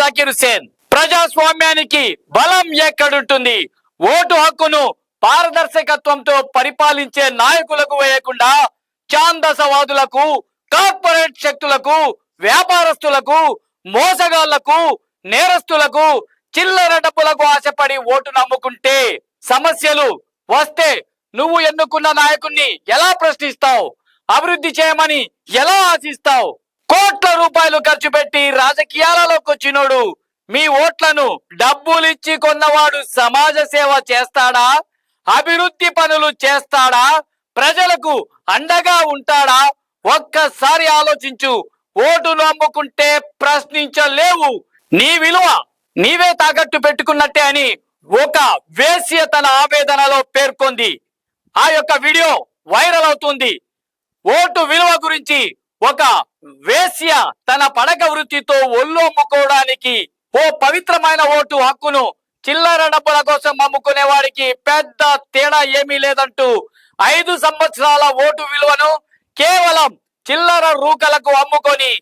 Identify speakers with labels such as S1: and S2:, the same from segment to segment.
S1: జాకిర్ హుసేన్. ప్రజాస్వామ్యానికి బలం ఎక్కడుంటుంది? ఓటు హక్కును పారదర్శకత్వంతో పరిపాలించే నాయకులకు వేయకుండా ఛాందసవాదులకు, కార్పొరేట్ శక్తులకు, వ్యాపారస్తులకు, మోసగాళ్లకు, నేరస్తులకు, చిల్లర డబ్బులకు ఆశపడి ఓటు నమ్ముకుంటే సమస్యలు వస్తే నువ్వు ఎన్నుకున్న నాయకుణ్ణి ఎలా ప్రశ్నిస్తావు? అభివృద్ధి చేయమని ఎలా ఆశిస్తావు? కోట్ల రూపాయలు ఖర్చు పెట్టి రాజకీయాలలోకి వచ్చినోడు మీ ఓట్లను డబ్బులిచ్చి కొన్నవాడు సమాజ సేవ చేస్తాడా? అభివృద్ధి పనులు చేస్తాడా? ప్రజలకు అండగా ఉంటాడా? ఒక్కసారి ఆలోచించు. ఓటును అమ్ముకుంటే ప్రశ్నించలేవు. నీ విలువ నీవే తాకట్టు పెట్టుకున్నట్టే అని ఒక వేశ్య తన ఆవేదనలో పేర్కొంది. ఆ యొక్క వీడియో వైరల్ అవుతుంది. ఓటు విలువ గురించి ఒక వేశ్య తన పడక వృత్తితో ఒళ్ళు అమ్ముకోవడానికి ఓ పవిత్రమైన ఓటు హక్కును చిల్లర డబ్బుల కోసం అమ్ముకునే వాడికి పెద్ద తేడా ఏమీ లేదంటూ 5 సంవత్సరాల ఓటు విలువను కేవలం చిల్లర రూకలకు అమ్ముకొని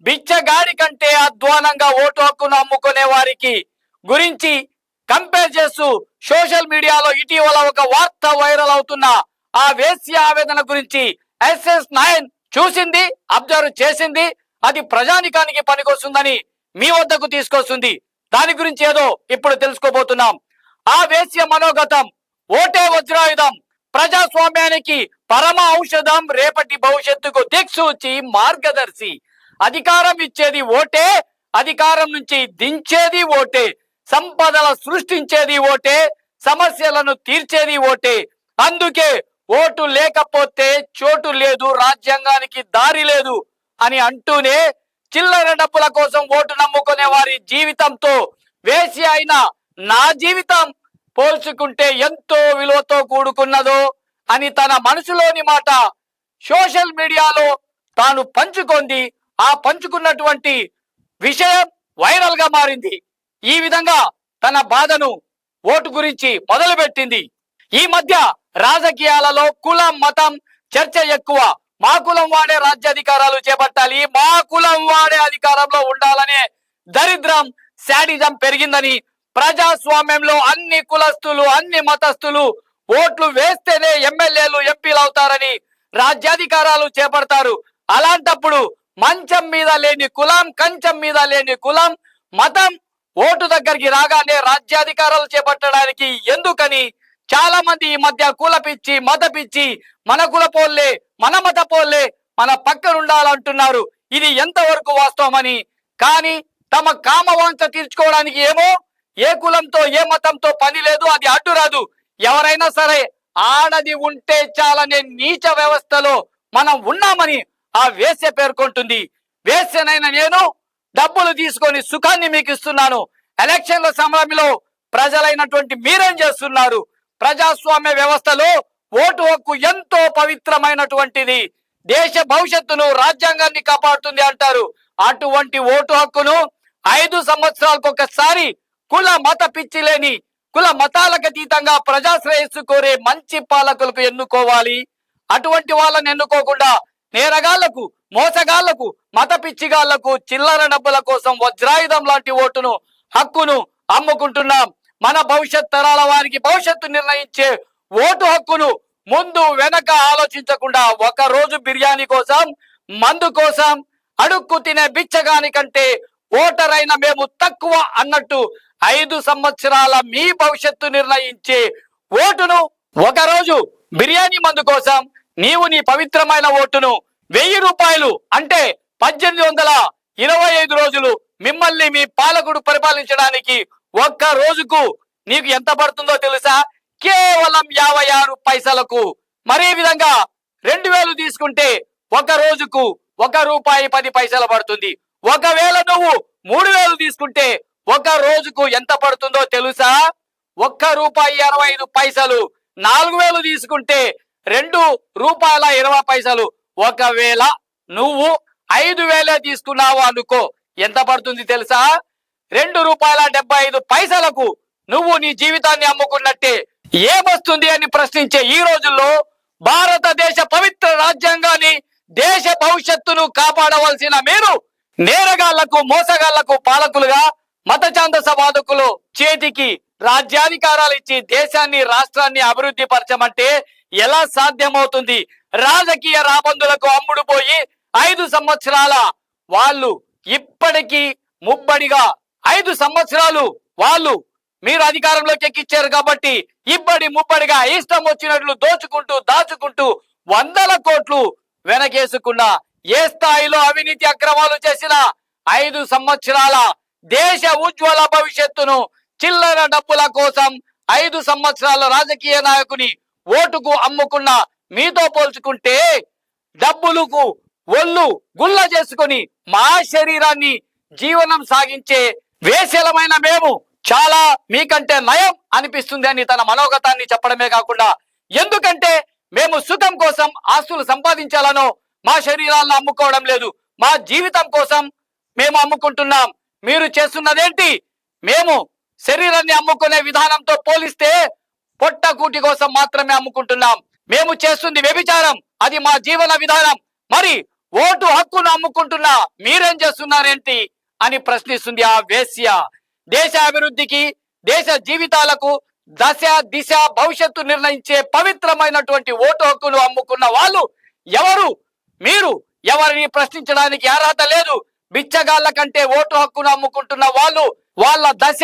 S1: బిచ్చగాడి కంటే అధ్వానంగా ఓటు హక్కును అమ్ముకునే వారికి గురించి కంపేర్ చేస్తూ సోషల్ మీడియాలో ఇటీవల ఒక వార్త వైరల్ అవుతున్న ఆ వేశ్య ఆవేదన గురించి SS9 చూసింది, అబ్జర్వ్ చేసింది. అది ప్రజానికానికి పనికొస్తుందని మీ వద్దకు తీసుకొస్తుంది. దాని గురించి ఏదో ఇప్పుడు తెలుసుకోబోతున్నాం. ఆ వేశ్య మనోగతం, ఓటే వజ్రాయుధం, ప్రజాస్వామ్యానికి పరమ ఔషధం, రేపటి భవిష్యత్తుకు దిక్సూచి మార్గదర్శి. అధికారం ఇచ్చేది ఓటే, అధికారం నుంచి దించేది ఓటే, సంపదల సృష్టించేది ఓటే, సమస్యలను తీర్చేది ఓటే. అందుకే ఓటు లేకపోతే చోటు లేదు, రాజ్యాంగానికి దారి లేదు అని అంటూనే చిల్లర డబ్బుల కోసం ఓటు నమ్ముకునే వారి జీవితంతో వేసి అయిన నా జీవితం పోల్చుకుంటే ఎంతో విలువతో కూడుకున్నదో అని తన మనసులోని మాట సోషల్ మీడియాలో తాను పంచుకుంది. ఆ పంచుకున్నటువంటి విషయం వైరల్ గా మారింది. ఈ విధంగా తన బాధను ఓటు గురించి మొదలుపెట్టింది. ఈ మధ్య రాజకీయాలలో కులం, మతం చర్చ ఎక్కువ. మా కులం వాడే రాజ్యాధికారాలు చేపట్టాలి, మా కులం వాడే అధికారంలో ఉండాలనే దరిద్రం, శాడిజం పెరిగిందని, ప్రజాస్వామ్యంలో అన్ని కులస్తులు, అన్ని మతస్థులు ఓట్లు వేస్తేనే ఎమ్మెల్యేలు, ఎంపీలు అవుతారని రాజ్యాధికారాలు చేపడతారు. అలాంటప్పుడు మంచం మీద లేని కులం, కంచం మీద లేని కులం, మతం ఓటు దగ్గరికి రాగానే రాజ్యాధికారాలు చేపట్టడానికి ఎందుకని చాలా మంది ఈ మధ్య కుల పిచ్చి, మత పిచ్చి, మన కుల పోల్లే, మన మత పోల్లే మన పక్కన ఉండాలంటున్నారు. ఇది ఎంతవరకు వాస్తవమని. కానీ తమ కామవాంఛ తీర్చుకోవడానికి ఏమో ఏ కులంతో ఏ మతంతో పని లేదు, అది అడ్డు రాదు. ఎవరైనా సరే ఆడది ఉంటే చాలనే నీచ వ్యవస్థలో మనం ఉన్నామని ఆ వేశ్య పేర్కొంటుంది. వేశ్యనైన నేను డబ్బులు తీసుకొని సుఖాన్ని మీకు ఇస్తున్నాను. ఎలక్షన్ల సమయంలో ప్రజలైనటువంటి మీరేం చేస్తున్నారు? ప్రజాస్వామ్య వ్యవస్థలో ఓటు హక్కు ఎంతో పవిత్రమైనటువంటిది. దేశ భవిష్యత్తును, రాజ్యాంగాన్ని కాపాడుతుంది అంటారు. అటువంటి ఓటు హక్కును 5 సంవత్సరాలకు ఒకసారి కుల మత పిచ్చి లేని, కుల మతాలకు అతీతంగా ప్రజా శ్రేయస్సు కోరే మంచి పాలకులకు ఎన్నుకోవాలి. అటువంటి వాళ్ళని ఎన్నుకోకుండా నేరగాళ్లకు, మోసగాళ్లకు, మత పిచ్చిగాళ్లకు, చిల్లర డబ్బుల కోసం వజ్రాయుధం లాంటి ఓటును హక్కును అమ్ముకుంటున్నాం. మన భవిష్యత్ తరాల వారికి భవిష్యత్తు నిర్ణయించే ఓటు హక్కును ముందు వెనక ఆలోచించకుండా ఒక రోజు బిర్యానీ కోసం, మందు కోసం అడుక్కు తినే బిచ్చగాని కంటే ఓటర్ అయిన మేము తక్కువ అన్నట్టు 5 సంవత్సరాల మీ భవిష్యత్తు నిర్ణయించే ఓటును ఒక రోజు బిర్యానీ, మందు కోసం నీవు నీ పవిత్రమైన ఓటును 1000 రూపాయలు అంటే 1825 రోజులు మిమ్మల్ని మీ పాలకుడు పరిపాలించడానికి ఒక్క రోజుకు నీకు ఎంత పడుతుందో తెలుసా? కేవలం 56 పైసలకు. మరే విధంగా 2000 తీసుకుంటే ఒక రోజుకు ₹1.10 పడుతుంది. ఒకవేళ నువ్వు 3000 తీసుకుంటే ఒక రోజుకు ఎంత పడుతుందో తెలుసా? ₹1.65. 4000 తీసుకుంటే ₹2.20. ఒకవేళ నువ్వు 5000 తీసుకున్నావు అనుకో, ఎంత పడుతుంది తెలుసా? ₹2.75 నువ్వు నీ జీవితాన్ని అమ్ముకున్నట్టే. ఏమొస్తుంది అని ప్రశ్నించే ఈ రోజుల్లో భారతదేశ పవిత్ర రాజ్యాంగాన్ని, దేశ భవిష్యత్తును కాపాడవలసిన మీరు నేరగాళ్లకు, మోసగాళ్లకు పాలకులుగా మత ఛాందసవాదకులు చేతికి రాజ్యాధికారాలు ఇచ్చి దేశాన్ని రాష్ట్రాన్ని అభివృద్ధి పరచమంటే ఎలా సాధ్యమవుతుంది? రాజకీయ రాబందులకు అమ్ముడు పోయి 5 సంవత్సరాల వాళ్ళు ఇప్పటికీ ముబ్బడిగా 5 సంవత్సరాలు వాళ్ళు మీరు అధికారంలోకి ఎక్కిచ్చారు కాబట్టి ముబ్బడిగా ఇష్టం వచ్చినట్లు దోచుకుంటూ దాచుకుంటూ 100 కోట్లు వెనకేసుకున్న ఏ స్థాయిలో అవినీతి అక్రమాలు చేసిన 5 సంవత్సరాల దేశ ఉజ్వల భవిష్యత్తును చిల్లర డబ్బుల కోసం 5 సంవత్సరాల రాజకీయ నాయకుని ఓటుకు అమ్ముకున్న మీతో పోల్చుకుంటే డబ్బులకు ఒళ్ళు గుల్ల చేసుకుని మా శరీరాన్ని జీవనం సాగించే వేసలమైన మేము చాలా మీకంటే నయం అనిపిస్తుంది అని తన మనోగతాన్ని చెప్పడమే కాకుండా, ఎందుకంటే మేము సుఖం కోసం ఆస్తులు సంపాదించాలనో మా శరీరాలను అమ్ముకోవడం లేదు, మా జీవితం కోసం మేము అమ్ముకుంటున్నాం. మీరు చేస్తున్నదేంటి? మేము శరీరాన్ని అమ్ముకునే విధానంతో పోలిస్తే పొట్టకూటి కోసం మాత్రమే అమ్ముకుంటున్నాం. మేము చేస్తుంది వ్యభిచారం, అది మా జీవన విధానం. మరి ఓటు హక్కును అమ్ముకుంటున్నా మీరేం చేస్తున్నారేంటి అని ప్రశ్నిస్తుంది ఆ వేశ్య. దేశ అభివృద్ధికి దేశ జీవితాలకు దశ దిశ భవిష్యత్తు నిర్ణయించే పవిత్రమైనటువంటి ఓటు హక్కును అమ్ముకున్న వాళ్ళు ఎవరు? మీరు ఎవరిని ప్రశ్నించడానికి అర్హత లేదు. బిచ్చగాళ్ల కంటే ఓటు హక్కును అమ్ముకుంటున్న వాళ్ళు వాళ్ళ దశ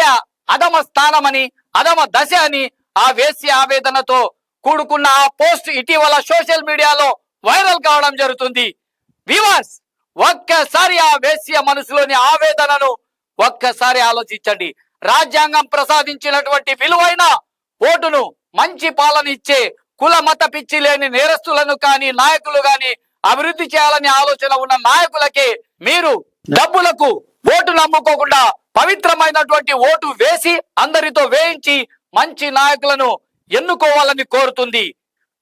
S1: అధమ స్థానమని అధమ దశ అని ఆ వేశ్య ఆవేదనతో కూడుకున్న ఆ పోస్ట్ ఇటీవల సోషల్ మీడియాలో వైరల్ కావడం జరుగుతుంది. వ్యూవర్స్, ఒక్కసారి ఆ వేశ్య మనసులోని ఆవేదనను ఒక్కసారి ఆలోచించండి. రాజ్యాంగం ప్రసాదించినటువంటి విలువైన ఓటును మంచి పాలన ఇచ్చే కుల మత పిచ్చి లేని నేరస్తులను కానీ నాయకులు కానీ అభివృద్ధి చేయాలని ఆలోచన ఉన్న నాయకులకే మీరు డబ్బులకు ఓటు నమ్ముకోకుండా పవిత్రమైనటువంటి ఓటు వేసి అందరితో వేయించి మంచి నాయకులను ఎన్నుకోవాలని కోరుతుంది.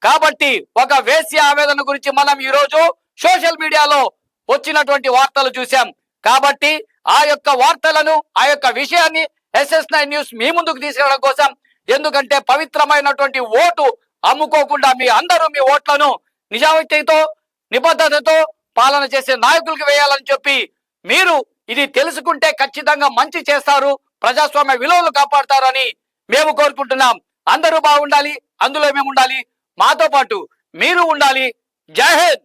S1: కాబట్టి ఒక వేశ్య ఆవేదన గురించి మనం ఈ రోజు సోషల్ మీడియాలో వచ్చినటువంటి వార్తలు చూసాం. కాబట్టి ఆ యొక్క వార్తలను ఆ యొక్క విషయాన్ని SS9 న్యూస్ మీ ముందుకు తీసుకురావడం కోసం, ఎందుకంటే పవిత్రమైనటువంటి ఓటు అమ్ముకోకుండా మీ అందరూ మీ ఓట్లను నిజాయితీతో నిబద్ధతతో పాలన చేసే నాయకులకు వేయాలని చెప్పి మీరు ఇది తెలుసుకుంటే ఖచ్చితంగా మంచి చేస్తారు, ప్రజాస్వామ్య విలువలు కాపాడతారని మేము కోరుకుంటున్నాం. అందరూ బాగుండాలి, అందులో మేము ఉండాలి, మాతో పాటు మీరు ఉండాలి. జై హింద్.